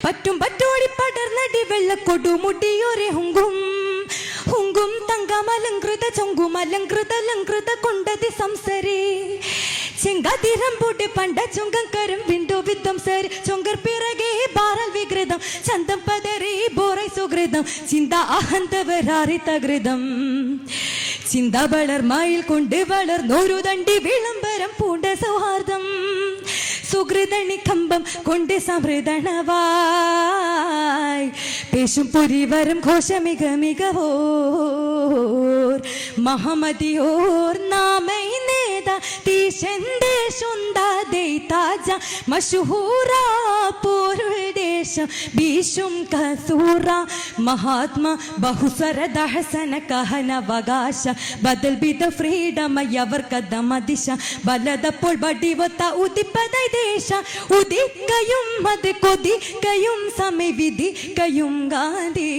പറ്റും പറ്റോടി പടർന്നടി വെള്ളക്കൊടുമുടിയൊരെ ഹുങ്കും ഹുങ്കും തങ്കമലങ്കൃത ചൊങ്കുമലങ്കൃത ലങ്കൃത കൊണ്ടതി സംസരേ ചെങ്കാതിരമ്പൂട്ടി പണ്ട ചുങ്കം കരം വിണ്ടു വിദ്വം സർ ചൊങ്കർ പിറകെ ബാറൽ വികൃതം ചന്തം പതരേ ബോറൈ സുകൃതം ചിന്ത അഹന്തവരാറി തകൃതം ചിന്ത വളർമയിൽ കൊണ്ട് വളർന്നൊരു ദണ്ഡി വിളംബരം പൂണ്ട സൗഹാർദ്ദം സുഹൃതണി കമ്പം കൊണ്ട് സമൃദണവായ് പേശും പുരിവരം ഘോഷമിക മികവോർ മഹമദിയോർ നാമൈ നേത തീശന്റെ ശുന്ദാജ മഷൂറ പോരുൾ ദേശം ഭീഷും കസൂറ മഹാത്മാ ബഹുസരദ ഹസന കഹനവകാശ ബദൽ ബിദ ഫ്രീഡമയവർ കദമ ദിശ ബലതപ്പോൾ ബടിവത്ത ഉദിപ്പതൈ ദേശ ഉദിക്കയും അത് കൊതിക്കയും സമയ വിധിക്കയും ഗാന്ധി